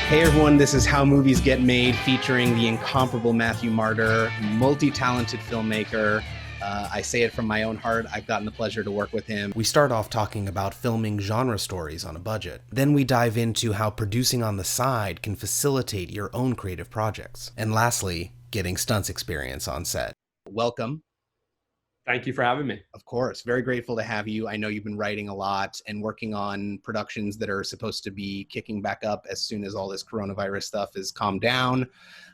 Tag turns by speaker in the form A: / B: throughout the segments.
A: Hey everyone, this is How Movies Get Made, featuring the incomparable Matthew Marder, multi-talented filmmaker. I say it from my own heart. I've gotten the pleasure to work with him. We start off talking about filming genre stories on a budget. Then we dive into how producing on the side can facilitate your own creative projects. And lastly, getting stunts experience on set. Welcome.
B: Thank you for having me.
A: Of course. Very grateful to have you. I know you've been writing a lot and working on productions that are supposed to be kicking back up as soon as all this coronavirus stuff is calmed down.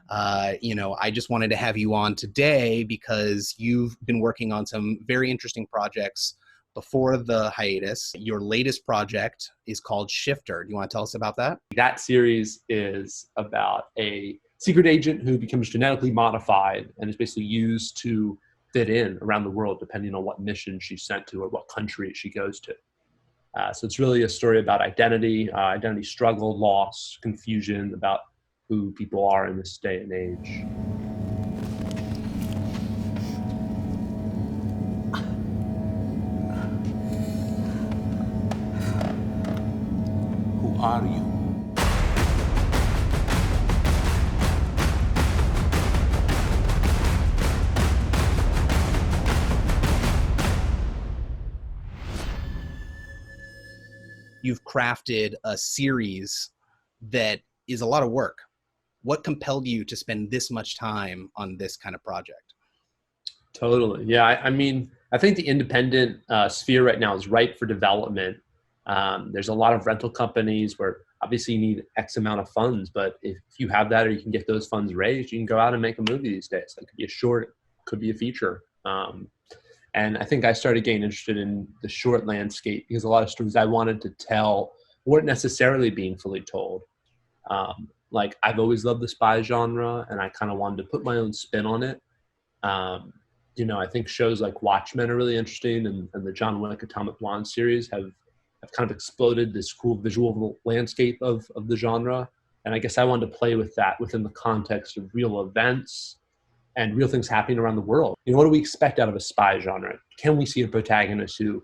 A: I just wanted to have you on today because you've been working on some very interesting projects before the hiatus. Your latest project is called Shifter. Do you want to tell us about that?
B: That series is about a secret agent who becomes genetically modified and is basically used to fit in around the world, depending on what mission she's sent to or what country she goes to. So it's really a story about identity, identity struggle, loss, confusion, about who people are in this day and age.
C: Who are you?
A: You've crafted a series that is a lot of work. What compelled you to spend this much time on this kind of project?
B: Totally. Yeah. I mean, I think the independent sphere right now is ripe for development. There's a lot of rental companies where obviously you need X amount of funds, but if you have that or you can get those funds raised, you can go out and make a movie these days. It could be a short, it could be a feature. And I think I started getting interested in the short landscape because a lot of stories I wanted to tell weren't necessarily being fully told. Like I've always loved the spy genre and I kind of wanted to put my own spin on it. I think shows like Watchmen are really interesting and the John Wick Atomic Blonde series have kind of exploded this cool visual landscape of the genre. And I guess I wanted to play with that within the context of real events and real things happening around the world. What do we expect out of a spy genre? Can we see a protagonist who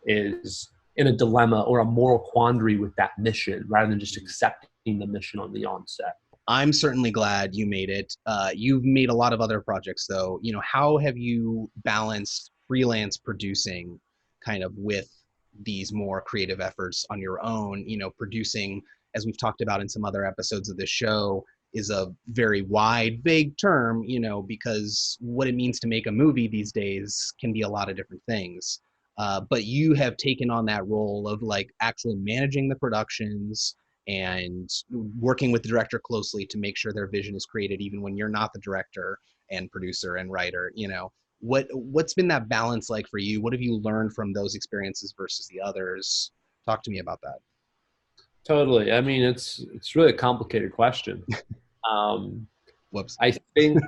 B: is in a dilemma or a moral quandary with that mission rather than just accepting the mission on the onset?
A: I'm certainly glad you made it. You've made a lot of other projects though. How have you balanced freelance producing kind of with these more creative efforts on your own? Producing, as we've talked about in some other episodes of this show, is a very wide, vague term, because what it means to make a movie these days can be a lot of different things. But you have taken on that role of like actually managing the productions and working with the director closely to make sure their vision is created, even when you're not the director and producer and writer. What's been that balance like for you? What have you learned from those experiences versus the others? Talk to me about that.
B: Totally. I mean, it's really a complicated question.
A: Whoops.
B: I think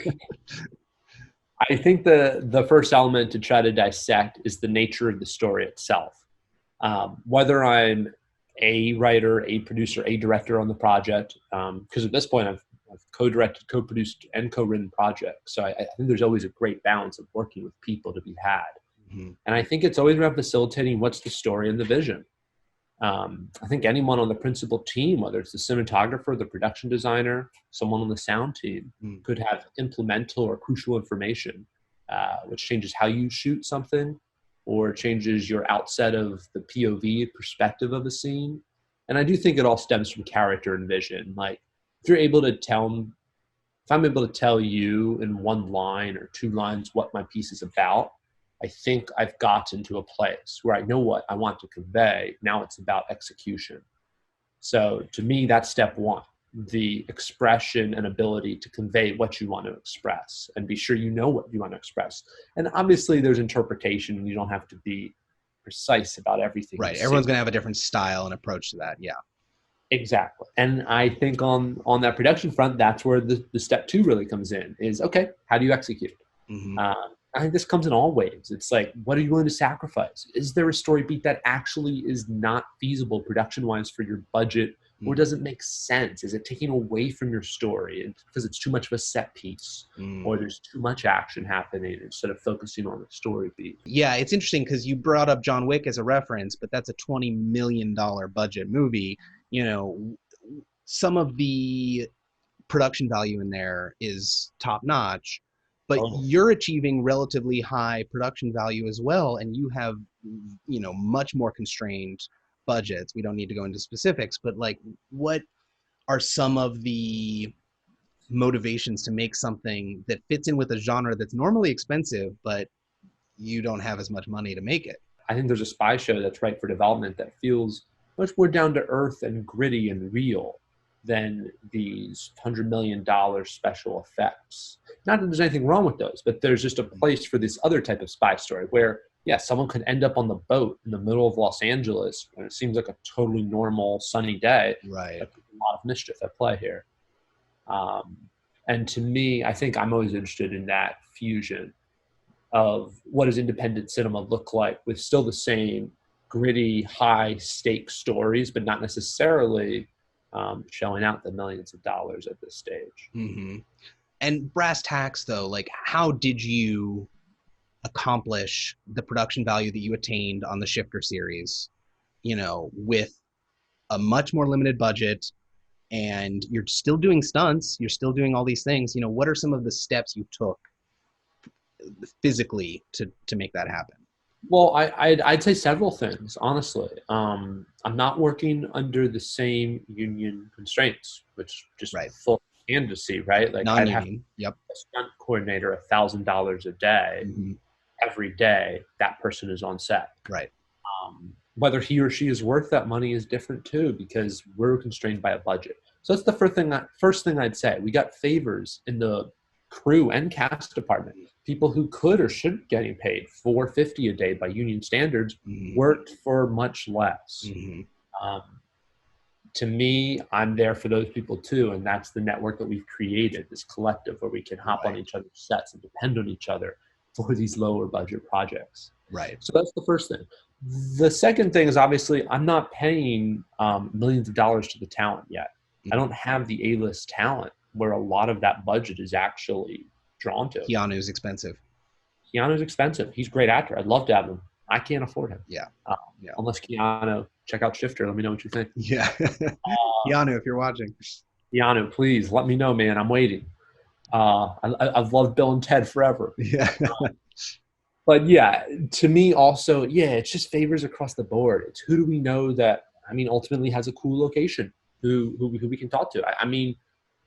B: the first element to try to dissect is the nature of the story itself. Whether I'm a writer, a producer, a director on the project, because at this point I've co-directed, co-produced, and co-written projects. So I think there's always a great balance of working with people to be had. Mm-hmm. And I think it's always about facilitating what's the story and the vision. I think anyone on the principal team, whether it's the cinematographer, the production designer, someone on the sound team, could have implemental or crucial information, which changes how you shoot something or changes your outset of the POV perspective of a scene. And I do think it all stems from character and vision. Like if I'm able to tell you in one line or two lines what my piece is about, I think I've gotten to a place where I know what I want to convey. Now it's about execution. So to me, that's step one, the expression and ability to convey what you want to express and be sure you know what you want to express. And obviously there's interpretation. You don't have to be precise about everything.
A: Right. Everyone's going to have a different style and approach to that. Yeah.
B: Exactly. And I think on that production front, that's where the step two really comes in is, okay, how do you execute? Mm-hmm. I think this comes in all ways. It's like, what are you willing to sacrifice? Is there a story beat that actually is not feasible production-wise for your budget, or does it make sense? Is it taking away from your story because it's too much of a set piece, or there's too much action happening instead of focusing on the story beat?
A: Yeah, it's interesting because you brought up John Wick as a reference, but that's a $20 million budget movie. some of the production value in there is top notch, but
B: Totally.
A: you're achieving relatively high production value as well, and you have, much more constrained budgets. We don't need to go into specifics, but like, what are some of the motivations to make something that fits in with a genre that's normally expensive, but you don't have as much money to make it?
B: I think there's a spy show that's right for development that feels much more down to earth and gritty and real than these $100 million special effects. Not that there's anything wrong with those, but there's just a place for this other type of spy story where, yeah, someone could end up on the boat in the middle of Los Angeles and it seems like a totally normal sunny day,
A: Right.
B: but there's a lot of mischief at play here. Um, and to me, I think I'm always interested in that fusion of what does independent cinema look like with still the same gritty, high stakes stories, but not necessarily shelling out the millions of dollars at this stage.
A: Mm-hmm. And brass tacks, though, like, how did you accomplish the production value that you attained on the Shifter series, with a much more limited budget, and you're still doing stunts, you're still doing all these things? What are some of the steps you took physically to make that happen?
B: Well, I'd say several things, honestly. I'm not working under the same union constraints, which just
A: Right.
B: full candidacy, right? Like I'd have
A: Non-union. Yep.
B: a stunt coordinator $1,000 a day.
A: Mm-hmm.
B: Every day that person is on set.
A: Right.
B: Whether he or she is worth that money is different too, because we're constrained by a budget. So that's the first thing I'd say. We got favors in the crew and cast department. People who could or shouldn't getting paid $450 a day by union standards
A: Mm-hmm.
B: worked for much less.
A: Mm-hmm.
B: Um, to me, I'm there for those people too, and that's the network that we've created, this collective where we can hop on
A: Right.
B: each other's sets and depend on each other for these lower budget projects.
A: Right.
B: So that's the first thing. The second thing is obviously I'm not paying millions of dollars to the talent yet. I don't have the A-list talent where a lot of that budget is actually drawn to.
A: Keanu's expensive.
B: Keanu's expensive. He's a great actor. I'd love to have him. I can't afford him.
A: Yeah. Yeah.
B: Unless Keanu, check out Shifter. Let me know what you think.
A: Yeah. Keanu, if you're watching.
B: Keanu, please let me know, man. I'm waiting. I've loved Bill and Ted forever.
A: Yeah.
B: But yeah, to me also, yeah, it's just favors across the board. It's who do we know that, ultimately has a cool location, who we can talk to.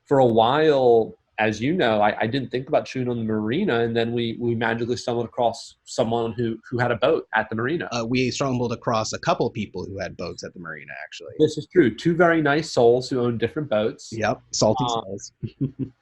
B: For a while, as you know, I didn't think about shooting on the marina, and then we magically stumbled across someone who had a boat at the marina.
A: We stumbled across a couple of people who had boats at the marina, actually.
B: This is true. Two very nice souls who own different boats.
A: Yep. Salty souls.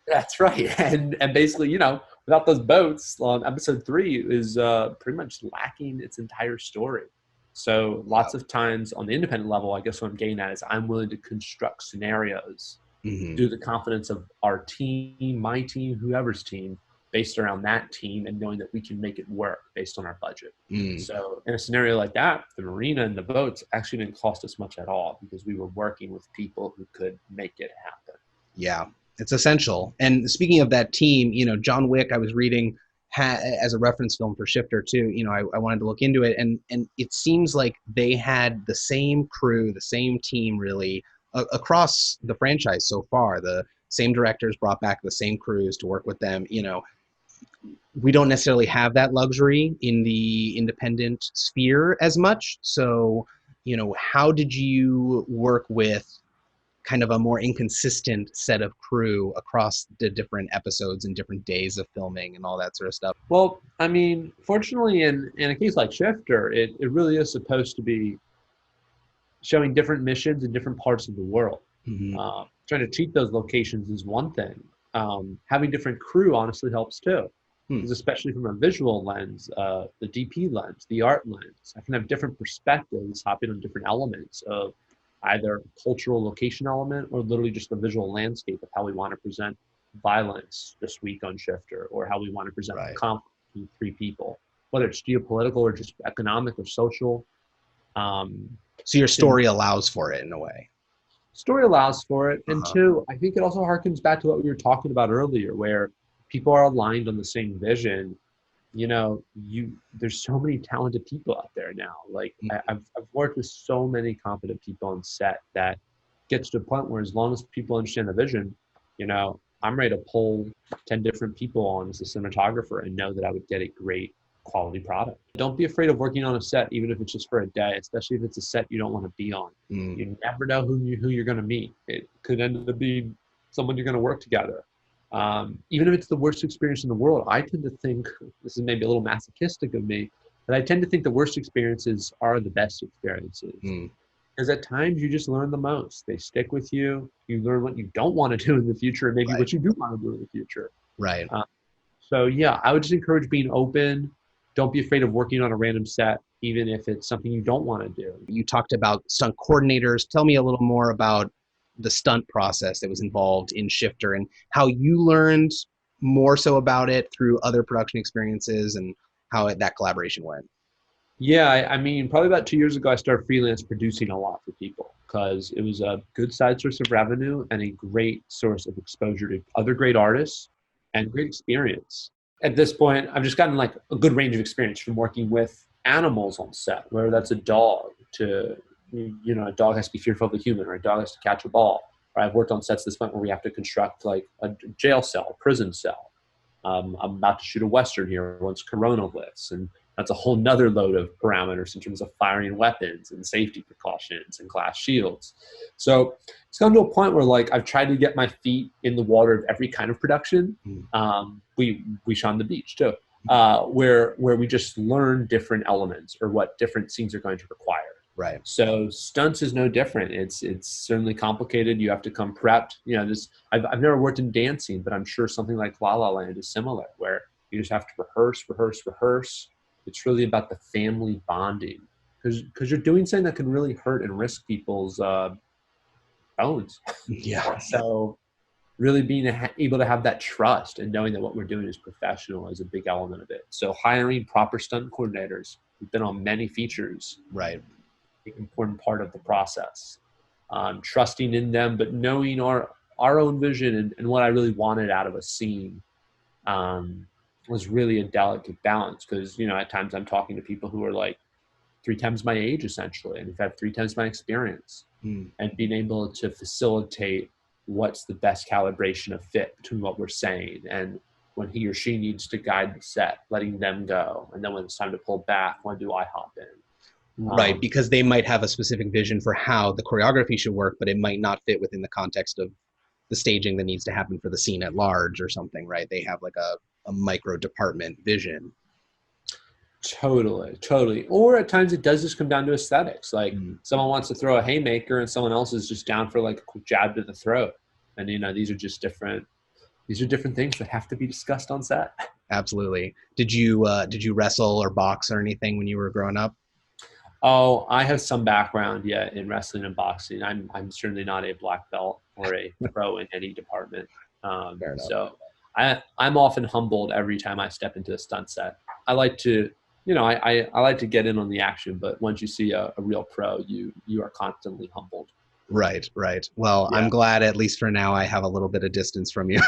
B: That's right. And basically, without those boats, episode 3 is pretty much lacking its entire story. So lots of times on the independent level, I guess what I'm getting at is I'm willing to construct scenarios
A: Mm-hmm.
B: through the confidence of our team, my team, whoever's team, based around that team and knowing that we can make it work based on our budget. So in a scenario like that, the marina and the boats actually didn't cost us much at all because we were working with people who could make it happen.
A: Yeah, it's essential. And speaking of that team, John Wick, I was reading as a reference film for Shifter too. I wanted to look into it, and it seems like they had the same crew, the same team, really, across the franchise so far. The same directors brought back the same crews to work with them. We don't necessarily have that luxury in the independent sphere as much. So, how did you work with kind of a more inconsistent set of crew across the different episodes and different days of filming and all that sort of stuff?
B: Well, fortunately, in a case like Shifter, it really is supposed to be showing different missions in different parts of the world.
A: Mm-hmm.
B: Trying to cheat those locations is one thing. Having different crew honestly helps too. Because especially from a visual lens, the DP lens, the art lens, I can have different perspectives hopping on different elements of either cultural location element or literally just the visual landscape of how we want to present violence this week on Shifter, or how we want to present conflict between 3 people, whether it's geopolitical or just economic or social.
A: So your story allows for it in a way.
B: Story allows for it. And 2, I think it also harkens back to what we were talking about earlier, where people are aligned on the same vision. There's so many talented people out there now. Like I've worked with so many competent people on set that gets to a point where as long as people understand the vision, I'm ready to pull 10 different people on as a cinematographer and know that I would get a great quality product. Don't be afraid of working on a set, even if it's just for a day, especially if it's a set you don't want to be on. You never know who you're going to meet. It could end up being someone you're going to work together. Even if it's the worst experience in the world, I tend to think, this is maybe a little masochistic of me, but I tend to think the worst experiences are the best experiences. Because at times you just learn the most. They stick with you. You learn what you don't want to do in the future, and maybe what you do want to do in the future.
A: Right.
B: So yeah, I would just encourage being open. Don't be afraid of working on a random set, even if it's something you don't want to do.
A: You talked about stunt coordinators. Tell me a little more about the stunt process that was involved in Shifter and how you learned more so about it through other production experiences and how that collaboration went.
B: Yeah, I mean, probably about 2 years ago, I started freelance producing a lot for people because it was a good side source of revenue and a great source of exposure to other great artists and great experience. At this point, I've just gotten like a good range of experience from working with animals on set, whether that's a dog to, a dog has to be fearful of a human, or a dog has to catch a ball. Or I've worked on sets at this point where we have to construct like a jail cell, prison cell. I'm about to shoot a Western here once Corona lifts, and that's a whole nother load of parameters in terms of firing weapons and safety precautions and glass shields. So it's gotten to a point where like I've tried to get my feet in the water of every kind of production. We shot on the beach too, where we just learn different elements or what different scenes are going to require.
A: Right.
B: So stunts is no different. It's certainly complicated. You have to come prepped. I've never worked in dancing, but I'm sure something like La La Land is similar, where you just have to rehearse. It's really about the family bonding because you're doing something that can really hurt and risk people's bones.
A: Yeah.
B: So really being able to have that trust and knowing that what we're doing is professional is a big element of it. So hiring proper stunt coordinators who've been on many features.
A: Right.
B: An important part of the process. Trusting in them, but knowing our own vision and what I really wanted out of a scene was really a delicate balance because, at times I'm talking to people who are like 3 times my age essentially, and have had 3 times my experience, and being able to facilitate what's the best calibration of fit between what we're saying and when he or she needs to guide the set, letting them go. And then when it's time to pull back, when do I hop in?
A: Right, because they might have a specific vision for how the choreography should work, but it might not fit within the context of the staging that needs to happen for the scene at large or something, right? They have like a micro department vision.
B: Totally. Or at times it does just come down to aesthetics. Like someone wants to throw a haymaker and someone else is just down for like a quick jab to the throat. And these are just different things that have to be discussed on set. Absolutely.
A: Did you wrestle or box or anything when you were growing up?
B: Oh, I have some background, in wrestling and boxing. I'm certainly not a black belt or a pro in any department. So I'm often humbled every time I step into a stunt set. I like to, I like to get in on the action, but once you see a real pro, you are constantly humbled.
A: Right. Well, yeah. I'm glad at least for now I have a little bit of distance from you,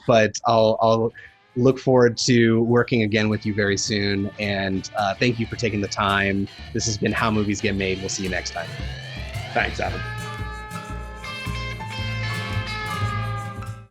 A: but I'll look forward to working again with you very soon. And thank you for taking the time. This has been How Movies Get Made. We'll see you next time.
B: Thanks, Adam.